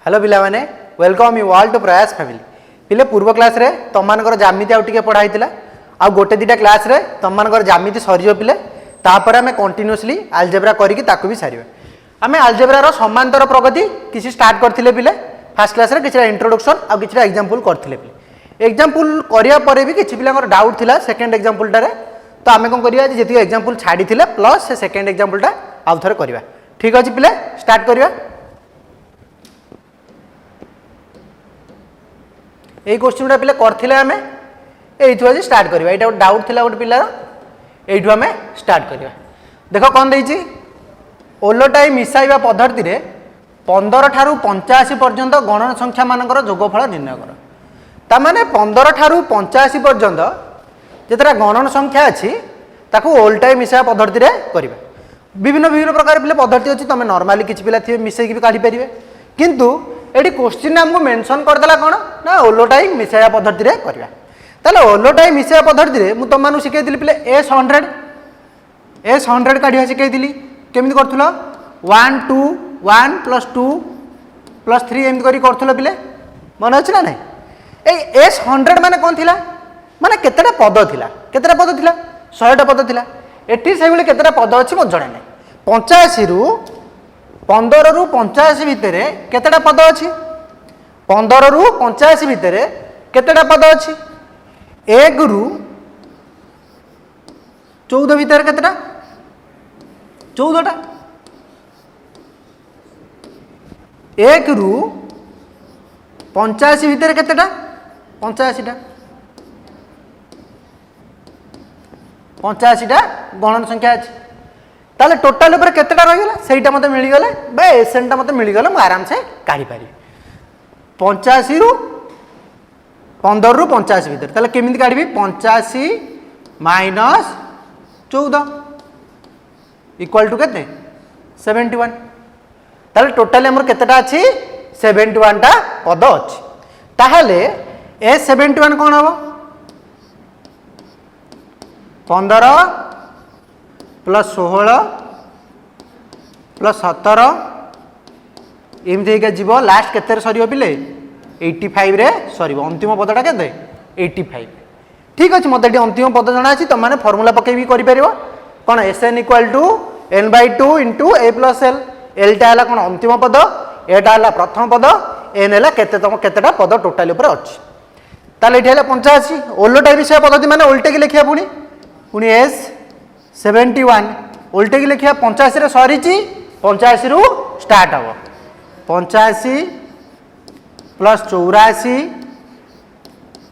Hello पिला माने welcome you all to प्रयास फैमिली। पिले पूर्व क्लास रे तुम मानकर जामिति आउ टिके पढ़ाई थिला आ गोटे दिटा क्लास रे तुम मानकर जामिति सरियो पिले तापर हमें कंटिन्यूअसली अलजेब्रा करिकि ताकु भी सारिबे। हमें अलजेब्रा रो समांतर प्रगति किसी स्टार्ट करथिले पिले फर्स्ट क्लास रे किछरा इंट्रोडक्शन आ किछरा एग्जांपल करथिले पिले। एग्जांपल करिया परे भी किछि पिलांकर डाउट थिला सेकंड एग्जांपल टारे तो आमे कोन करिया जेति एग्जांपल छाडी थिले प्लस से सेकंड एग्जांपल टा आउ थरे करिवा। ठीक अछि पिले स्टार्ट करिवा। এই কোশ্চেনটা পিলে করথিলে আমি এইঠু আজি স্টার্ট করিবা। এটা ডাউট থিলা গোটে পিলার এইঠু আমি স্টার্ট করিবা। দেখো কোন দেইছি ওলটাই মিশাইবা পদ্ধতি রে 15 ठारू 85 पर्यंत गणन संख्या मानकर जोगफल निर्णय कर। ता माने 15 ठारू 85 पर्यंत जेतरा गणन संख्या अछि ताकू ओलटाई मिसाइबा पद्धति रे करिबा। विभिन्न विभिन्न प्रकार पिले पद्धति अछि तमे नॉर्मली किछि पिला थिबे मिसाई कि काढी परिबे किंतु एटी क्वेश्चन हमको मेंशन कर देला कोन ना ओलोटाई मिसाया पद्धति रे करबा। ताले ओलोटाई मिसाया पद्धति रे मु तमानु सिखै दिली पिले S100 काढिया सिखै दिली केमिति करथुलो 1 2 1 + 2 + 3 एमिति करी करथुलो पिले मन अछि ना नै। ए S100 माने कोन थिला माने केतेटा पद थिला 100टा पद थिला। एटी सेबले केतेटा पद अछि मो जणे नै 85 रु 15 रु 85 भितर केतेटा पद अछि 15 रु 85 भितर केतेटा पद अछि 1 रु 14 भितर केतेटा 14टा 1 रु 85 भितर केतेटा 85टा 85टा गणन संख्या अछि। ताले टोटल ऊपर केतेटा रहि गेला सेटा मते मिली गेले बे एसेंटा मते मिली गेले मु आराम से काढी पारी 85 रु 15 रु 85 भीतर। ताले केमिति काढबी 85 - 14 इक्वल टू केते 71। ताले टोटल हमर केतेटा अछि 71 टा पद अछि। ताहले ए 71 कोन हबो 15 + 16 + 17 एमती के जीव लास्ट केते सरियो पिले 85 रे सरियो। अंतिम पदटा केते 85। ठीक अछि मते अंतिम पद जणा अछि त माने फार्मूला पके भी करि परिबो कोन Sn = n/2 * a + l। l टा हला कोन अंतिम पद एटा हला प्रथम पद n हला केते तम केतेटा पद टोटल ऊपर अछि। ताले एठी हला 85 ओल्टा विषय पद्धति माने उल्टे के लिखिया पुनी S71 उल्टे की लिखिया 85 रे सरीची 85 रु स्टार्ट हबो 85 + 84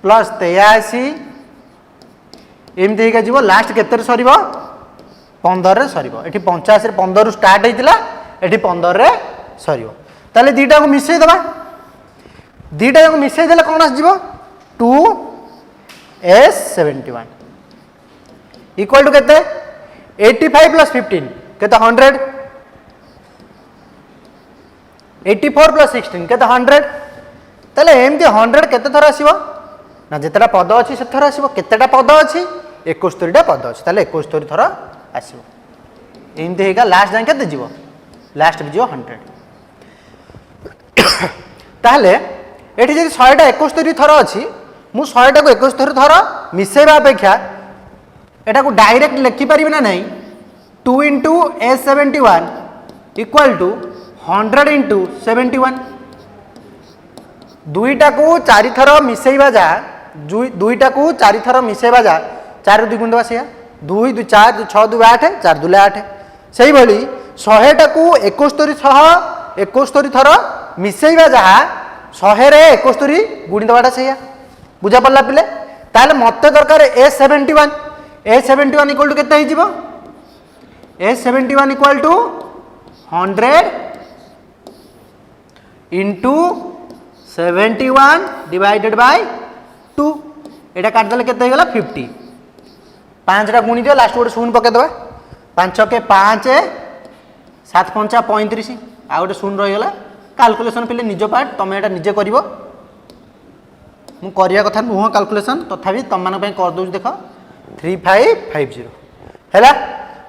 + 83 एमती के जीवो लास्ट केते रे सरीबो 15 रे सरीबो। एठी 85 रे 15 रु स्टार्ट हेतिला एठी 15 रे सरीबो। ताले दीटा को मिसै दबा दीटा को मिसै देले कोन आस जीवो 2S71 इक्वल टू केते 85 + 15 केते 100 84 + 16 केते 100। ताले एमती 100 केते थरा आसीबो ना जेतेटा पद अछि से थरा आसीबो केतेटा पद अछि 71 टा पद अछि ताले 71 थरा आसीबो। एमती हेगा लास्ट जाय केते जीवो लास्ट भी जीवो 100। ताले एठी जे 100 टा 71 थरा अछि मु 100 टा को 71 थरा मिसेबा अपेक्षा एटा को डायरेक्ट लिखि परिबे ना नहीं 2 * S71 इक्वल टू 100 * 71। दुईटा को 4 थर मिसेइबा जा दुईटा को 4 थर मिसेइबा जा 4 2 गुण दबा से 2 2 4 2 6 2 8 4 2 8 सही भली 100 टा को 71 थर मिसेइबा जा 100 रे 71 गुण दबाटा सेया बुझा पड़ला पिले। ताले मते दरकार A71 इक्वल टू केते हिजिबो A71 equal to 100 * 71 divided by 2 एटा काट देले केते हेगला 50 5 टा गुणी दियो लास्ट गोटे शून्य पके दबा 5 के 5 7 5 35 आ गोटे शून्य रहि गेला कैलकुलेशन पिले निज पार्ट तमे एटा निजे करिवो मु करिया कथा नुह कैलकुलेशन तथापि तम मान पय कर दउ देखो 3550 हैला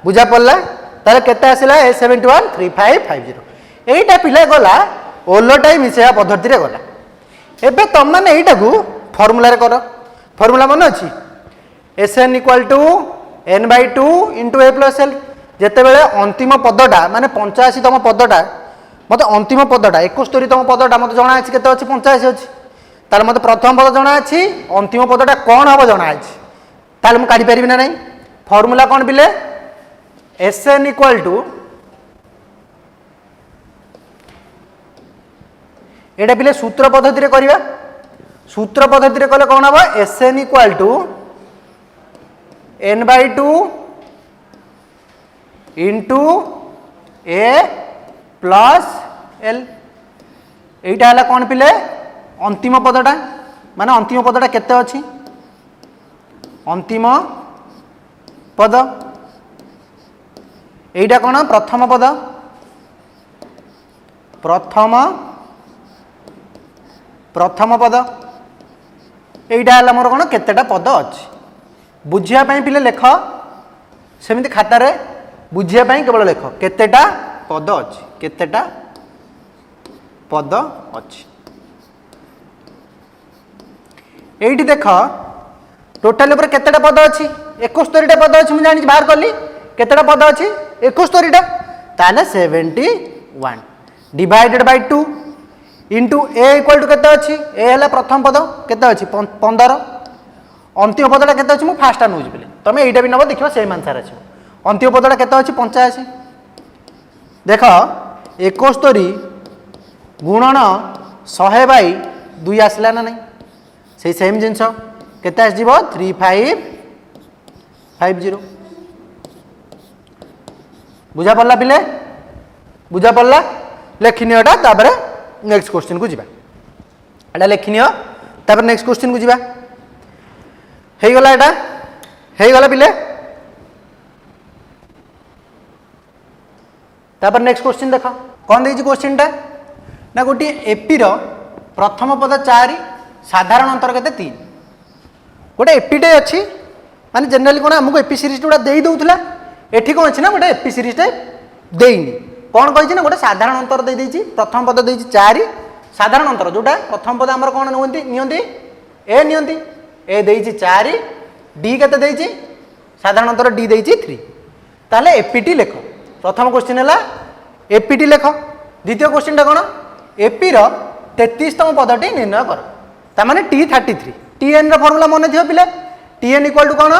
बुझा पड़ला ताले केते आसिला A71 3550 एटा पिला गला ओलोटाई मिसेया पद्धति रे गला एबे तुम मैंने यहीटा को फर्मूला कर फर्मूला मन अच्छी Sn equal to n/2 into a plus l जिते बड़े अंतिम पदटा माने 85तम पदटा मत अंतिम पदटा 71तम पदटा मत जना अच्छी केते अच्छी 85 अच्छी ताले मत प्रथम पद जना अच्छी अंतिम पदटा कौन हम जना अच्छी ताले मु काढी परिबि ना नहीं फर्मूला कौन बिले Sn इक्वल टू एटा पिले सूत्र पद्धति रे करिवा सूत्र पद्धति रे कले कौन हम Sn equal to n/2 into a plus l एटा हला कौन पिले अंतिम पदटा माने अंतिम पदटा केते अछि अंतिम पद एटा कौन प्रथम पद प्रथम पद एटा हला मोर कौन केतेटा पद अछि बुझिया पई पिले लेख सेमिति खाता रे बुझिया पई केवल लेख केतेटा पद अछि केतेटा पद अछि एइठी देख टोटल ऊपर केतेटा पद अछि 71टा पद अछि मु जानि बाहर करली केतेटा पद अछि 71टा ताले 71 divided by 2 into a equal to केते अछि ए हला प्रथम पद केते अछि 15 अंतिम पदटा केते अछि मु फास्ट नउज बिले तमे एइटा भी नबो देखिबो सेम आंसर अछि अंतिम पदटा केते अछि 85 देख 71 गुणन 100 बाई 2 आसला ना नहीं से सेम जिंस केते आस जीवो 3550 बुझा पड़ला पिले बुझा पड़ला लेखिनियोटा तापरे नेक्स्ट क्वेश्चन को जीवा एटा लेखिनियो तापर नेक्स्ट क्वेश्चन को जीवा हेई गला एटा हेई गला पिले तापर नेक्स्ट क्वेश्चन देखो कौन देजी क्वेश्चन टा ना गोटी एपी रो प्रथम पद 4 साधारण अंतर केते 3 गोटे एपी टे अछि माने जनरली कोन हमको एपी सीरीज टोडा देई दउथला एठी कोन अछि ना गोटे एपी सीरीज टे देइनी कौन कही ना गोटे साधारण अंतर दे देछि प्रथम पद देछि 4 साधारण अंतर जोटा प्रथम पद हमर कोन नियंती ए नियंती ए देछि 4 डी केते देछि साधारण अंतर डी देछि 3 ताले एपीटी लेख प्रथम क्वेश्चन हला एपीटी लेख द्वितीय क्वेश्चन टा कोन एपी रो 33तम पदटी निर्णय कर ता माने T33 Tn रो फार्मूला मने थियो पिले Tn इक्वल टू कोन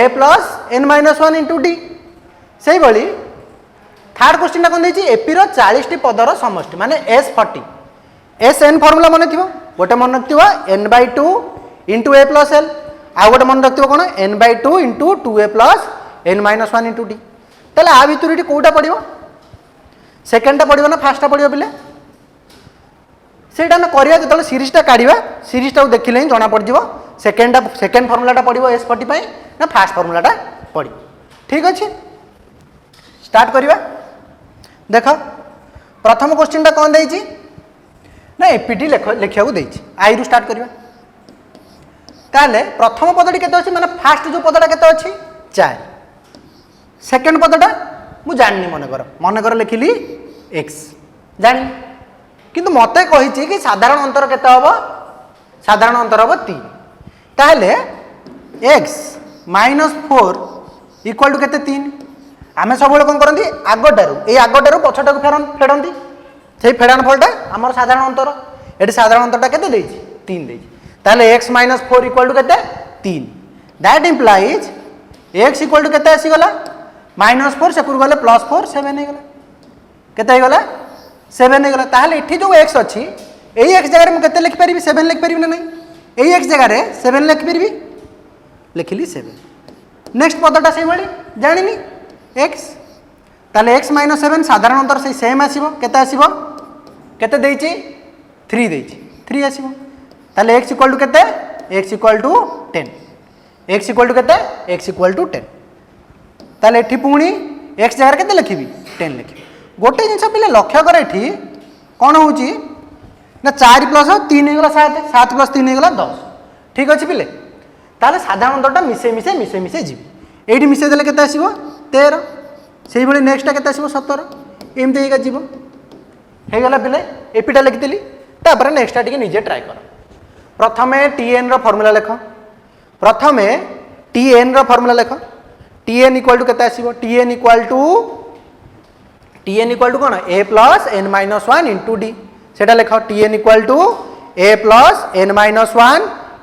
a plus n - 1 into d सेही बळी थर्ड क्वेश्चन टा कोन देछि एपी रो 40 टी पदर समष्टि माने S40 Sn फार्मूला मने थियो गोटे मन रखथिबो n/2 into a plus L आ गोटे मन रखथिबो कोन n/2 into 2a plus n - 1 into d तले आ भितरटी कोटा पड़िबो सेकंड टा पड़िबो ना फर्स्ट टा पड़िबो पिले सेटा ना करिया जतले सीरीज टा काढिबा सीरीज टा देखिले ही जणा पड़ जिवो सेकंड फार्मूला टा पड़िबो S40 पई ना फर्स्ट फार्मूला टा पड़ी ठीक अछि स्टार्ट करिबा देखो प्रथम क्वेश्चन टा कोन देछि ना एपीटी लेखिया को देछि आई रु स्टार्ट करिबा ताले प्रथम पदटी केते अछि माने फर्स्ट जो पदटा केते अछि 4 सेकंड पदटा मु जाननी मन कर लिखिली x जानी किंतु मते कहिछि कि साधारण अंतर केते हबो साधारण अंतर हबो 3 ताले x - 4 इक्वल टू केते 3 आमे सब लोग कोन करंती आगटारू पछटारू फेडंती सेही फेडान फलटा हमर साधारण अंतर एटी साधारण अंतरटा केते देछि 3 देछि ताले x - 4 इक्वल टू केते 3 that implies x equal to केते आसी गला -4 से पुर गले +4 7 हे गला केते हे गला 7 हे गला ताले एठी जो x अछि एई x जगह रे म केते लिख परिबी 7 लिख परिबी ना नहीं एई x जगह रे 7 लिख परिबी लिखली 7 नेक्स्ट पदटा सेही बळी जानिनी x ताले x - 7 साधारण अंतर से सेम आसीबो केते आसीबो केते देछि 3 देछि 3 आसीबो ताले x इक्वल टू केते x equal to 10 x equal to केते x इक्वल टू 10 ताले एठी पुणी x जगह केते लिखिबी 10 लिखिबी गोटे जिंस पिले लक्ष्य कर एठी कोन होउची ना 4 प्लस 3 हेगला 7 7 प्लस 3 हेगला 10 ठीक अछि पिले ताले साधारण अंतरटा मिसे जीव एठी मिसे देले केते आसीबो 13 सेही बळे नेक्स्ट टा केते आसीबो 17 एमते हेगा जीव हो गला पिले एपीटा लिखिली तापर नेक्स्टा टी निजे ट्राए कर प्रथमे टीएन फर्मूला लिख प्रथमे टीएन फर्मूला लिख टीएन इक्वाल टू केते आसीबो टीएन इक्वाल टू कौन a plus n minus one into d सेटा लिख t n equal to a plus n minus one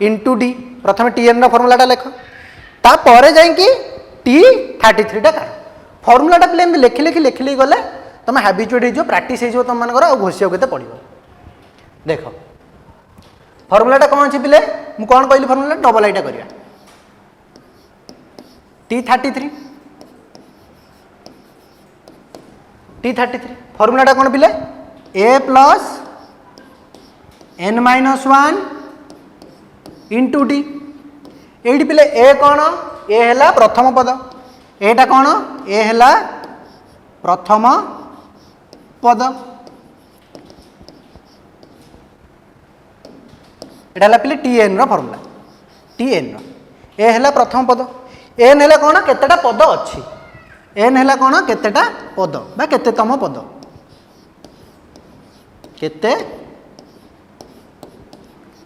into d प्रथमे टीएन फर्मूलाटा लिख तापर जाइए टी 33 टा काढ़ फर्मूलाटा पे लिखि लिखि लिखि लिखि गले तुम हाबिचुएट हो प्राक्ट हो तुम मान घोषिया के पड़ो देख फर्मूलाटा कौन अच्छे पिले मुझे कौन कहली फर्मूला डबल आईटा करिया T33 फर्मूलाटा कौन पिले a plus n minus one into d ये पिले ए कौन ए है प्रथम पद एटा कौन ए है प्रथम पद एटा पिले टीएन फर्मूला टीएन ए है प्रथम पद एन है कौन केतेटा पद अच्छी एन है कौन केतेटा पद बा केतेतम पद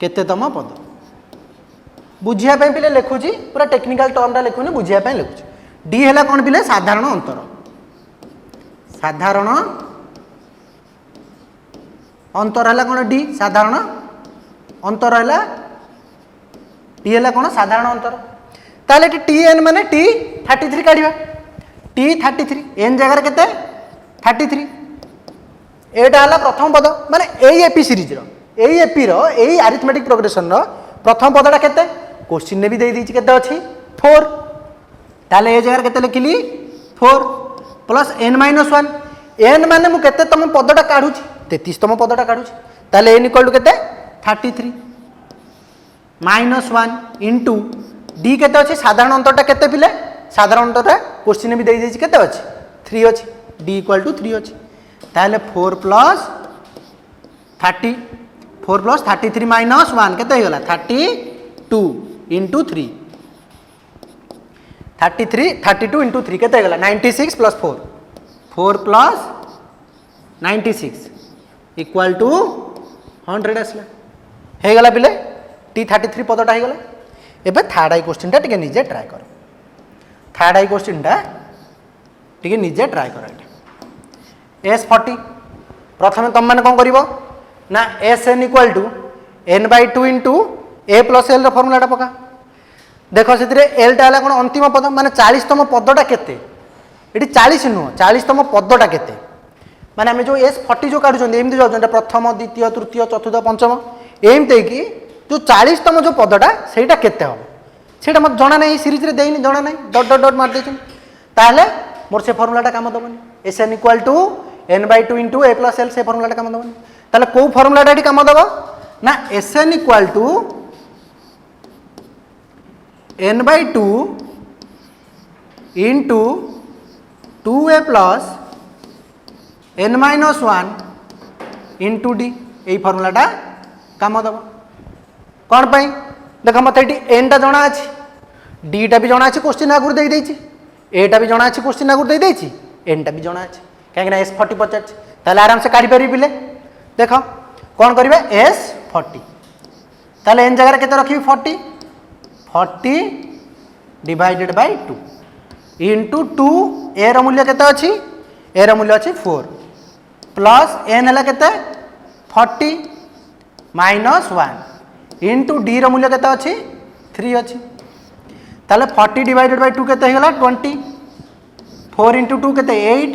केतेतम पद बुझापी पिले लिखुची पूरा टेक्निकल टर्मटा लिखुनी बुझापी लिखुची डी है कौन पिले साधारण अंतर साधारण अंतर है कौन डी साधारण अंतर है टी है कौन साधारण अंतर ताले टी एन माने टी 33 काढ़ा टी 33 एन जगार केते 33 एटा है प्रथम पद माने एई एपी सीरीज एई एपी एई अरिथमेटिक प्रोग्रेशन प्रथम पदटा केते क्वेश्चन ने भी दे दी केते अछि 4 ताले ए जगार केते लिखिली 4 plus n minus one n माने मु केते तम पदटा काढुची 33 तम पदटा काढुची ताले एन इक्वल टू केते 33 माइनस वन इंटू डी केते अछि साधारण अंतरटा केते पिले साधारण अंतरटा क्वेश्चन भी दे दी केते अछि 3 अछि डी इक्वल टू 3 अछि ताले 4 प्लस 33 माइनस वन केते हो गला 32 इंटू 3 32 इंटू 3 केते हो गला 96 प्लस 4 प्लस 96 इक्वल टू 100 आसला हो गला पिले T33 पदटा हो गला एबे थर्ड आई क्वेश्चन टा टिके निजे ट्राई कर थर्ड आई क्वेश्चन टा टिके निजे ट्राई कर S40 प्रथम तुम मैंने कौन कर ना Sn equal to n/2 into a plus l फर्मूलाटा पका देख से एलटा है कौन अंतिम पद माने 40तम पदटा केते ये 40 नुह 40तम पदटा केते माने आम जो S40 जो काढ़ुं एमती जाऊँ प्रथम द्वितीय तृतीय चतुर्थ पंचम एमती कि जो 40तम जो पदटा सेटा केते हम सेटा मत जना नहीं सीरीज रे देनी जना नहीं डट डट डट मार देछन ताहले मोर से फर्मूलाटा काम दबनी Sn equal to n/2 into a plus l से फर्मूलाटा काम दबनी ताहले को फर्मूलाटा एटी काम दबो ना Sn equal to n/2 into 2a plus n minus one into d यही फर्मूलाटा काम दब कौन पाई देख मत ये एन टा जना अच्छी डी टा भी जना अच्छी क्वेश्चन आगुरी दे देछि एटा भी जना अच्छी क्वेश्चन आगुरी दे देछि एन टा भी जना अच्छी कहीं S40 पचार ताले आराम से काढ़ी पारि पिले देख कौन करिवे S40 ताले एन जगह केते रखिबी 40 डिवाइडेड बाय 2 इंटू 2 ए रो मूल्य केते अछि ए रो मूल्य अछि 4 प्लस एन हला केते 40 माइनस 1 इंटू डी रो मूल्य केते अछि 3 अछि ताले 40 डिवाइडेड बाय 2 केते हेगला 20 4 इंटू 2 केते 8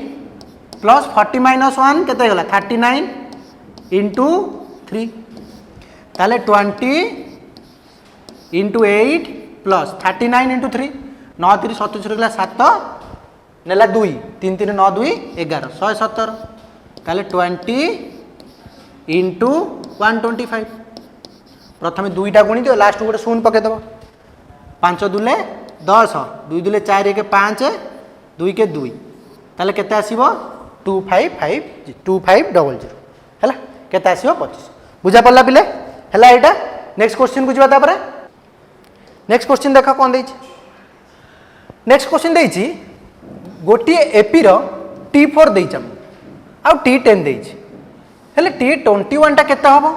प्लस 40 माइनस 1 केते हेगला 39 इंटू 3 ताले 20 इंटू 8 प्लस 39 इंटू 3 9 3 27 गला 7 नेला 2 3 3 9 2 11 117 ताले 20 इंटू 125 प्रथम दुईटा गुणी दियो लास्ट गोटे शून्य पके दब 5 दुले 10 2 दुले 4 1 5 2 के 2 ताले केते आसीबो 2550 हैला केते आसीबो 25 बुझा पड़ला पिले हैला एटा नेक्स्ट क्वेश्चन को जिवा तापरे नेक्स्ट क्वेश्चन देखा कौन देछि नेक्स्ट क्वेश्चन देछि गोटी एपी रो T4 देछि आ T10 देछि हेले T21 टा केते हबो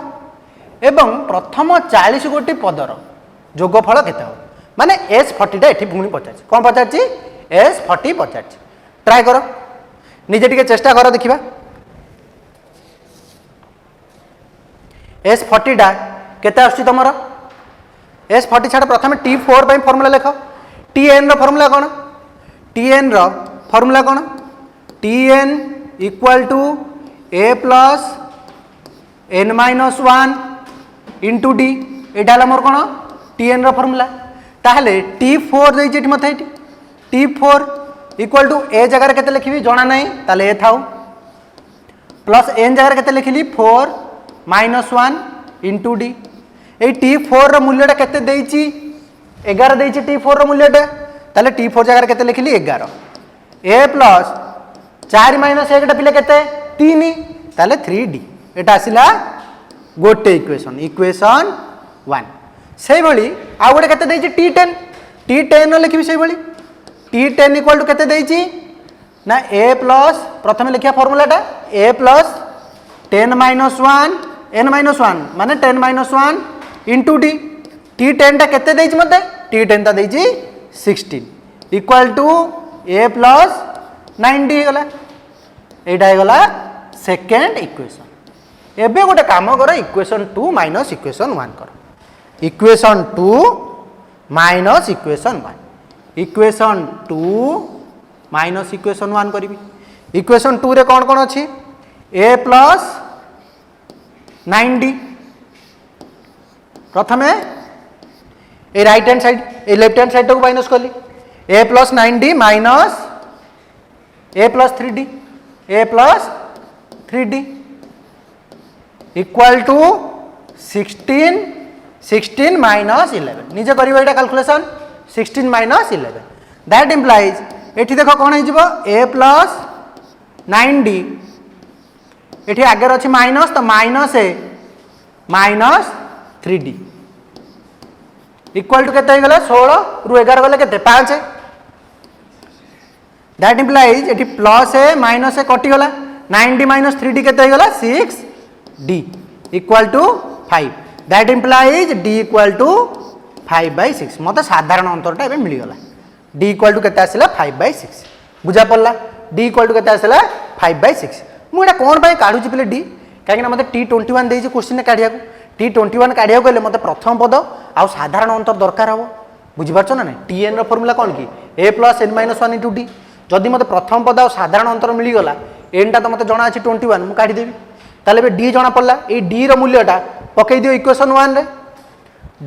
एवं प्रथम 40 गोटी पदर जोगफल केते हबो माने S40 टा एठी पुणी पचारछि कोन पचारछि S40 पचारछि ट्राई करो निजे टिके चेष्टा करो देखिबा S40 टा केते आछि तमरो S40 छाड़ प्रथम T4 पई फार्मूला लेख Tn रो फार्मूला कोन Tn रो फार्मूला कोन Tn equal to A plus n minus 1 into d एटा हला मोर कोन Tn रो फार्मूला ताहले T4 देइ जेठी मथे T4 इक्वल टू A जगह केते लिखिबी जणा नै ताले A थाउ प्लस n जगह केते लिखिली 4 माइनस 1 इंटू d ए T4 रो मूल्यटा केते देइची 11 देइची T4 रो मूल्यटा ताले T4 जगह केते लिखिली 11 A प्लस 4 माइनस 1 पिले केते 3 ताले 3d एटा आसिला गोटे इक्वेशन इक्वेशन 1 सेही भली आ गोटे केते देइची T10 रो लिखिबी सेही भली T10 इक्वल टू केते देइची ना A प्लस प्रथम लिखिया फार्मूलाटा A plus 10 minus 1 n minus 1 माने 10 माइनस 1 इंटू d T10 टा केते देइची मते T10 ता देइची 16 इक्वल टू A प्लस 90 गला एटा गला सेकंड इक्वेशन एबे गोटे काम करो इक्वेशन 2 माइनस इक्वेशन 1 करो equation 2 minus equation 1 equation 2 minus equation 1 करिवि इक्वेशन 2 रे कोन कोन अछि A प्लस 90 प्रथमे ए राइट हैंड साइड ए लेफ्ट हैंड साइड को माइनस करली A plus 90 minus A plus 3d A plus 3d equal to 16 minus 11 निजे करिबो एटा कैलकुलेशन 16 माइनस 11 दैट इंप्लाइज एठी देखो कोन हे जिवो A प्लस 90 एठी आगे अछि माइनस तो minus A minus 3d equal to केते गला 16 रु 11 गले केते 5 दैट इंप्लाइज एठी प्लस A माइनस A कटि गला 90 माइनस 3d केते गला 6d equal to 5 that implies d equal to 5/6 मते साधारण अंतरटा एबे मिली गला d इक्वल टू केते आसिला 5/6 बुझा पड़ला d इक्वल टू केते आसिला 5/6 मु एटा कोन बाय काढु छि पले d काहे ना मते T21 देइ छि क्वेश्चन काढिया को T21 काढिया गले मते प्रथम पद आ साधारण अंतर दरकार हबो बुझि पारछो ना Tn रो फार्मूला कोन की A plus n minus 1 into d जदि मते प्रथम पद आ साधारण अंतर मिली गला n टा तो मते जणा अछि 21 मु काढी देबी ताले बे d जणा पड़ला ए d रो मूल्यटा पकई दियो इक्वेशन 1 रे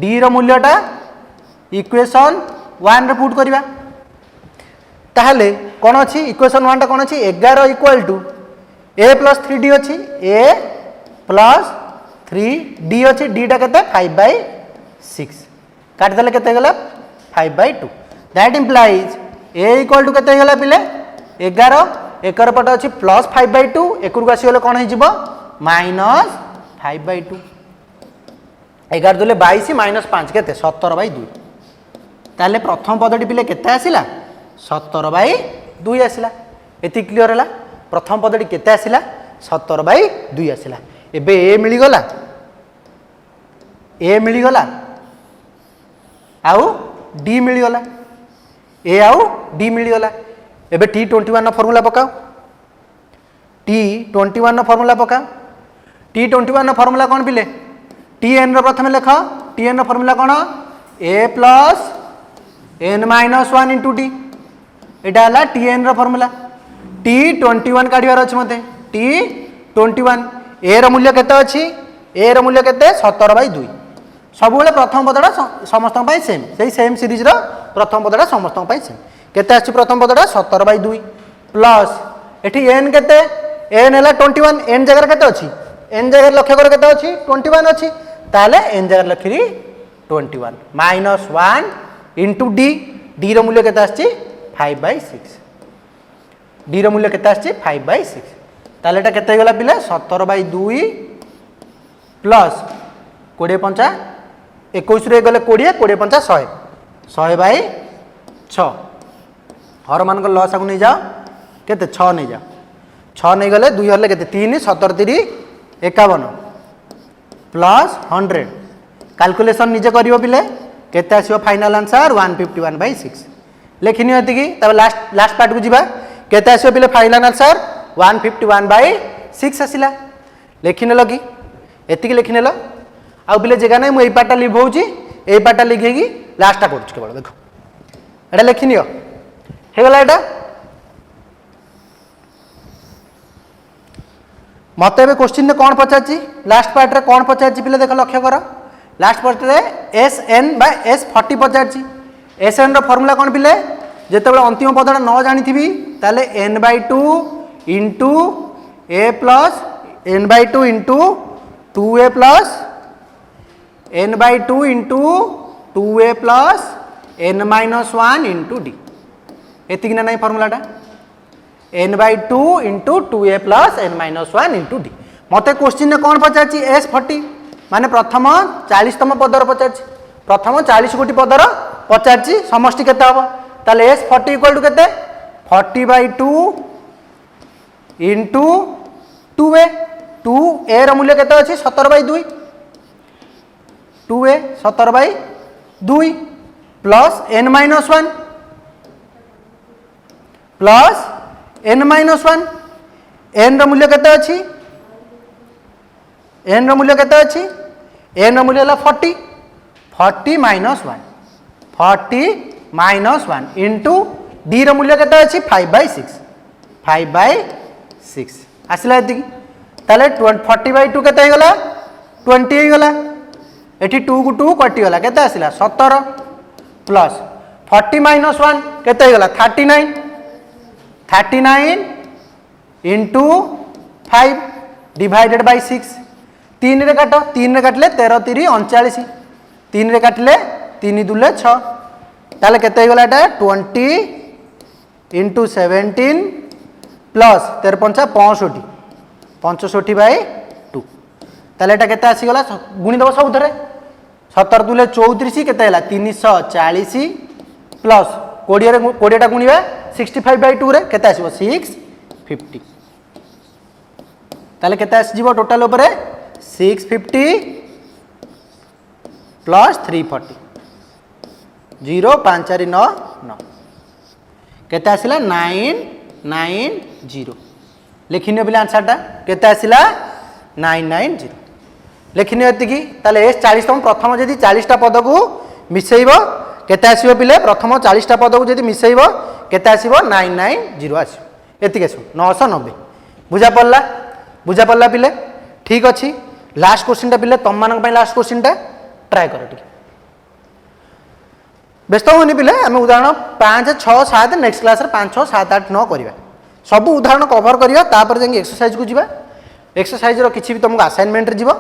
d रो मूल्यटा इक्वेशन 1 रे पुट करबा ताहले कोन अछि इक्वेशन 1 टा कोन अछि 11 equal to A plus 3d अछि A प्लस 3d अछि d टा केते 5/6 काट देले केते गेला 5/2 that implies A equal to केते गेला पिले 11 एकर पट अछि प्लस 5/2 एकुर को आसी गेले कोन हे जिवो माइनस 5/2 11 दुले 22 माइनस 5 केते 17/2 ताले प्रथम पदटी पिले केते आसिला 17/2 आसिला एति क्लियर हला प्रथम पदटी केते आसिला 17/2 आसिला एबे A मिली गला आउ D मिली गला A आउ D मिली गला एबे T21 नो फार्मूला पकाओ T21 नो फार्मूला पकाओ T21 नो फार्मूला कोन पिले Tn रो प्रथम लेख Tn रो फार्मूला कोन A plus n minus 1 into d एटा हला Tn रो फार्मूला T21 काढिवार अछि मते T21 A रो मूल्य केते अछि A रो मूल्य केते 17/2 सब बेले प्रथम पदटा समस्त पई सेम सेही सेम सीरीज रो प्रथम पदटा समस्त पई सेम केते अछि प्रथम पदटा 17/2 प्लस एठी n केते n हला 21 n जगह केते अछि n जगह लक्ष्य कर केते अछि 21 अछि ताले n जगह लखिरी 21 माइनस 1 इंटू d d रो मूल्य केते अछि 5/6 d रो मूल्य केते अछि 5/6 ताले एटा केते गला पिले 17/2 प्लस 20 पंचा 21 रे गले 20 20 पंचा 100 100/6 हर मान को लॉस आगु नहीं जाओ केते 6 नहीं जाओ 6 नहीं गले 2 हरले केते 3 17 3 51 प्लस 100 कैलकुलेशन निजे करियो पिले केते आसीबो फाइनल आंसर 151/6 लेखिनियो एतिकी तब लास्ट पार्ट को जीवा केते आसीबो पिले फाइनल आंसर 151/6 आसिला लेखिने लगी एतिकी लेखिने ल आ पिले जगह नै मु एई पार्टटा लिखौची एई पार्टटा लिखेगी लास्टटा करछु केवल देखो एटा लेखिनियो हे गला एटा मत ए क्वेश्चन में कौन पचार लास्ट पार्ट रे कौन पचार पिले देख लक्ष्य कर लास्ट पार्ट रे SN बाय S40 पचार SN रो फॉर्मूला कौन पिले जेते बेले अंतिम पदटा न जानी थी ताले n/2 into a plus n/2 into 2a plus n/2 into 2a plus n-1 into d एतिक ना नहीं फॉर्मूलाटा n/2 into 2a plus n-1 into d मत क्वेश्चन में कौन पचार S40 माने प्रथम 40तम पदर पचार प्रथम 40 गोटी पदर पचार समष्टि केते हम ताले S40 इक्वल टू केते 40/2 इंटू 2a 2a रो मूल्य केते अछि 17/2 2a 17/2 plus n-1 plus n-1 n रो मूल्य केते अछि n रो मूल्य केते अछि n रो मूल्य हला 40 40 -1 40 -1 इंटू d रो मूल्य केते अछि 5/6 5/6 आसिला एतिकी ताले 40/2 केते हे गला 20 हे गला एठी 2 को 2 कटि गला केते आसिला 17 प्लस 40 -1 केते हे गला 39 39 इंटू 5 डिवाइडेड बाय 6 3 रे काटो 3 रे काटले 13 3 39 3 रे काटले 3 2 6 ताले केते गला एटा 20 इंटू 17 प्लस 13 5 65 65/2 ताले एटा केते आसी गला गुणी दबो सब धरे 17 2 34 केते हला 340 प्लस 20 रे 20 टा गुणीबा 65/2 रे केते आसीबो 650 ताले केते आसी जीवो टोटल ऊपर 650 प्लस 340 0 5 4 9 9 केते आसिला 990 लिखिनियो बिले आंसरटा केते आसिला 990 लिखिनियो एतिकी ताले S40 तम प्रथम जदी 40 टा पद को मिसेइबो केते आसीबो पिले प्रथम 40 टा पद को जदी मिसेइबो केते आसीबो 990 आसीबो एतिके आसीबो 990 बुझा पड़ला पिले ठीक अछि लास्ट क्वेश्चन टा पिले तम मानक पय लास्ट क्वेश्चन टा ट्राई करो ठीक व्यस्त होनी पिले आम उदाहरण 5 6 7 नेक्स्ट क्लास रे 5 6 7 8 9 करिवा सब उदाहरण कवर करिया तापर जेंगे एक्सरसाइज को जीवा एक्सरसाइज रो किछि भी तुमको असाइनमेंट रे जीवो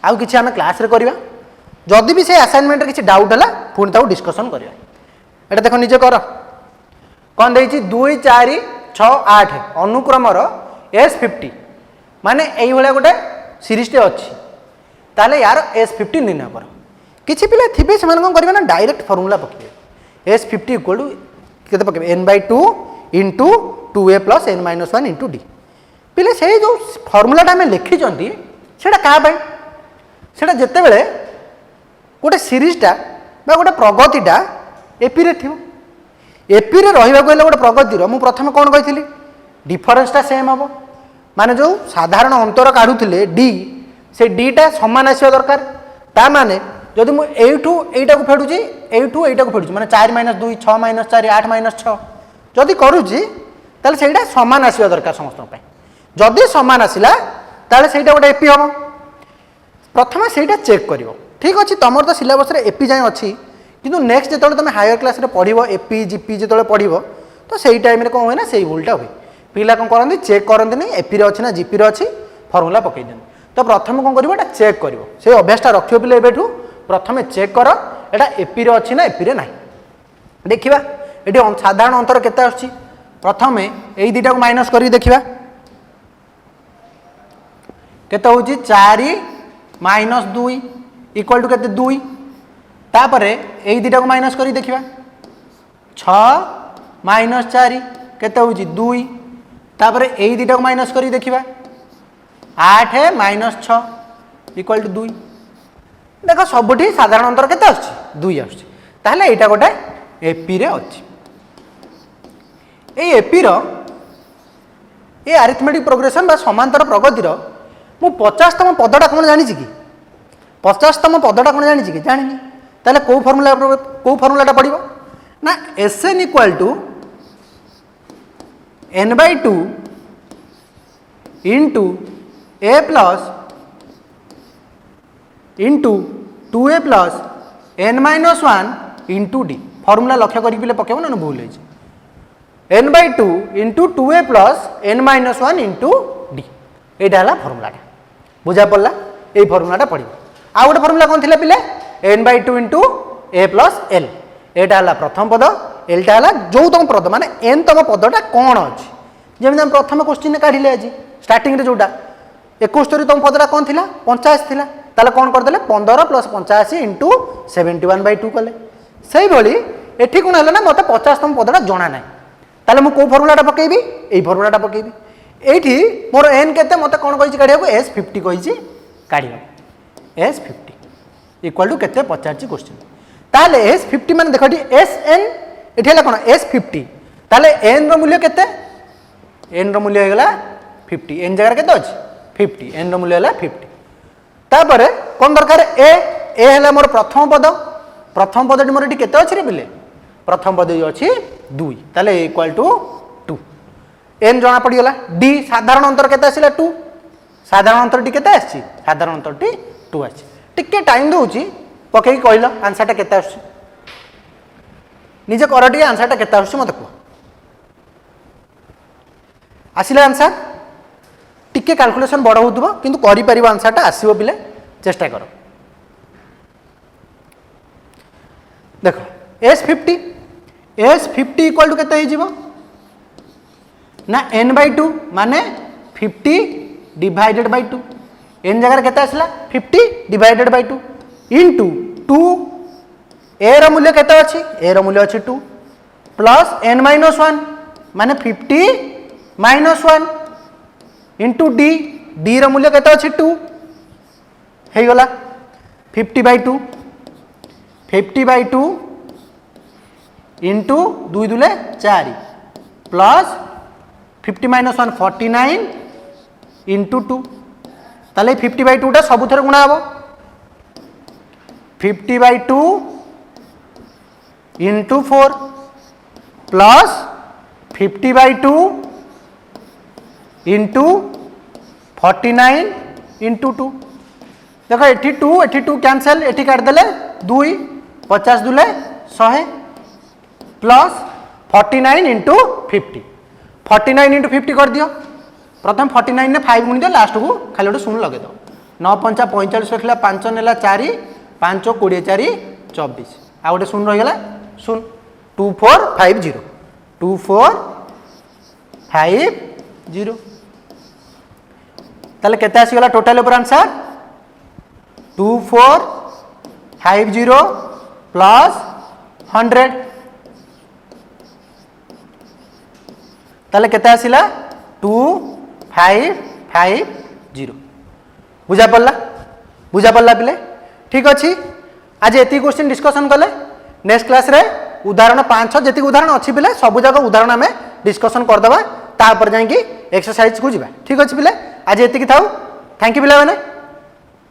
आउ किछि आम क्लास रे करिवा जदि भी से असाइनमेंट रे किछि डाउट हला पुणी ताऊ डिस्कशन करिवा एटा देखो निजे कर कोन देछि 2 4 6 8 अनुक्रम रो S50 माने एई भले गोटे सीरीज टे अछि ताले यार S50 निर्णय कर किछि पिले थिबे से कोन करबे ना डायरेक्ट फार्मूला पकेबे S50 इक्वल टू केते पकेबे n/2 into 2a plus n-1 into d पिले से जो फार्मूलाटा हमें लिखी चंती सेटा का भाई सेटा जते बेले गोटे सीरीजटा बा गोटे प्रगतिटा एपी रे थिबो एपी रे रहिबा को गोटे प्रगति रो मु प्रथम कोन कहिथिली डिफरेंसटा सेम हबो माने जो साधारण अंतर काढुथिले d से d टा समान आसीबा दरकार ता माने जदि मु एठू एटा को फेडुची एठू एटा को फेडुची माने 4 - 2 6 - 4 8 - 6 जदि करूची ताले सेटा समान आसीबा दरकार समस्त पय जदि समान आसिला ताले सेटा गोटे एपी हबो प्रथम सेटा चेक करिवो ठीक अछि तमर तो सिलेबस रे एपी जाय अछि किंतु नेक्स्ट जेतले तुम हायर क्लास रे पढिबो एपी जीपी जेतले पढिबो तो सेही टाइम रे कोन होय ना सेही भूलटा होय पिला कोन करंदी चेक करंदी नै एपी रे अछि ना जीपी रे अछि फार्मूला पकै देन तो प्रथम कोन करिवो एटा चेक करिवो से अभ्यासटा रखियो पिले एबेठू प्रथम चेक कर एटा एपी रे अछि ना एपी रे नै देखिबा एटी साधारण अंतर केते आछि प्रथम एई दुटा को माइनस करी देखिबा केते होची 4 - 2 इक्वल टू केते 2 तापरे एई दुटा को माइनस करी देखिबा 6 - 4 केते होची 2 तापरे एई दुटा को माइनस करी देखिबा 8 माइनस 6 इक्वल टू 2 देख सबुठी साधारण अंतर केते आछी 2 आछी ताहले एटा गोटे एपी रे अछि ए एपी रो ए अरिथमेटिक प्रोग्रेशन बा समांतर प्रगति रो मु 50तम पदटा कोन जानि छी कि 50तम पदटा कोन जानि छी कि जानि ताहले को फार्मूलाटा पड़िबो ना Sn equal to n/2 into a plus into 2a plus n-1 into d formula लक्ष्य करी पकेब ना भूल है n/2 into 2a plus n-1 into D यहाँ है फर्मूलाटा बुझा पड़ा ये फर्मूलाटा पड़ो आउ गोटे फर्मूला कौन थी पिले n/2 into a plus L यहाँ है प्रथम पद एलटा है जोतम पद माने एन तम पदटा कौन अच्छी जमी आम प्रथम क्वेश्चन काढ़िले आज स्टार्टिंग जोटा 71तम पदटा कौन थी 85 थी ताले कौन करदे 15 प्लस 85 इंटू 71/2 कले से भाई एठी कौन है ना मत 50तम पदटा जना ना ताले मु को फर्मूलाटा पकेबी एई फर्मूलाटा पकेबी एठी मोर एन केते मते कोन कहिछि काढियाको S50 कहिछि काढिया S50 इक्वल टू केते पचारछि क्वेश्चन ताले S50 माने देखटी Sn एठी हला कोन S50 ताले n रो मूल्य केते n रो मूल्य हेगला 50 n जगह केते अछि 50 n रो मूल्य हला 50 तापरे कोन दरकार ए हेला मोर प्रथम पदटी मोर एठी केते अछि रे बिले प्रथम पद अछि 2 ताले इक्वल टू 2 एन जना पड़ीगला डी साधारण अंतर केते आसिला 2 साधारण अंतर टी केते आछि साधारण अंतर टी 2 आछि टिके टाइम दोउची पकेई कहलो आंसर टा केते आछि निजे करटी आंसर टा केते आछि मते को आसिला आंसर टिके कैलकुलेशन बड़ होतबो किंतु करि परिबो आंसर टा आसीबो बिले चेष्टा करो देखो S50 इक्वल टू केते हिजिबो ना n/2 माने 50 डिवाइडेड बाय 2 n जगह केते आसला 50 डिवाइडेड बाय 2 इनटू 2 a रो मूल्य केते अछि a रो मूल्य अछि 2 प्लस n-1 माने 50 माइनस 1 इंटू डी रो मूल्य केते अछि 2 हे गला 50/2 into 2 Dhule 4 plus 50 minus 1 49 into 2 ताले 50/2 टा सब थरे गुणा हबो 50/2 इंटू 4 प्लस 50/2 इंटू 49 इंटू 2 देखो एठी 2 कैंसल एठी काट देले 2 50 दुले 100 प्लस 49 इंटू 50 49 इंटू 50 कर दियो प्रथम 49 ने 5 गुणी दियो लास्ट को खाली गोटे शून्य लगे दो 9 5 45 रखला 5 नेला 4 5 20 4 24 आ गोटे शून्य रही गला शून्य 2450 2450 ताले केते आसी गला टोटल ऊपर आंसर 2450 प्लस 100 ताले केते आसिला 2550 बुझा पड़ला पिले ठीक अच्छी आज एति क्वेश्चन डिस्कशन कले नेक्स्ट क्लास रे उदाहरण 5 जति उदाहरण अच्छी पिले सब जगह उदाहरण आम डिस्कशन करदबा तापर जाई एक्सरसाइज को जीवा ठीक अच्छे पिले आज एति थाउ थैंक यू पिला माने।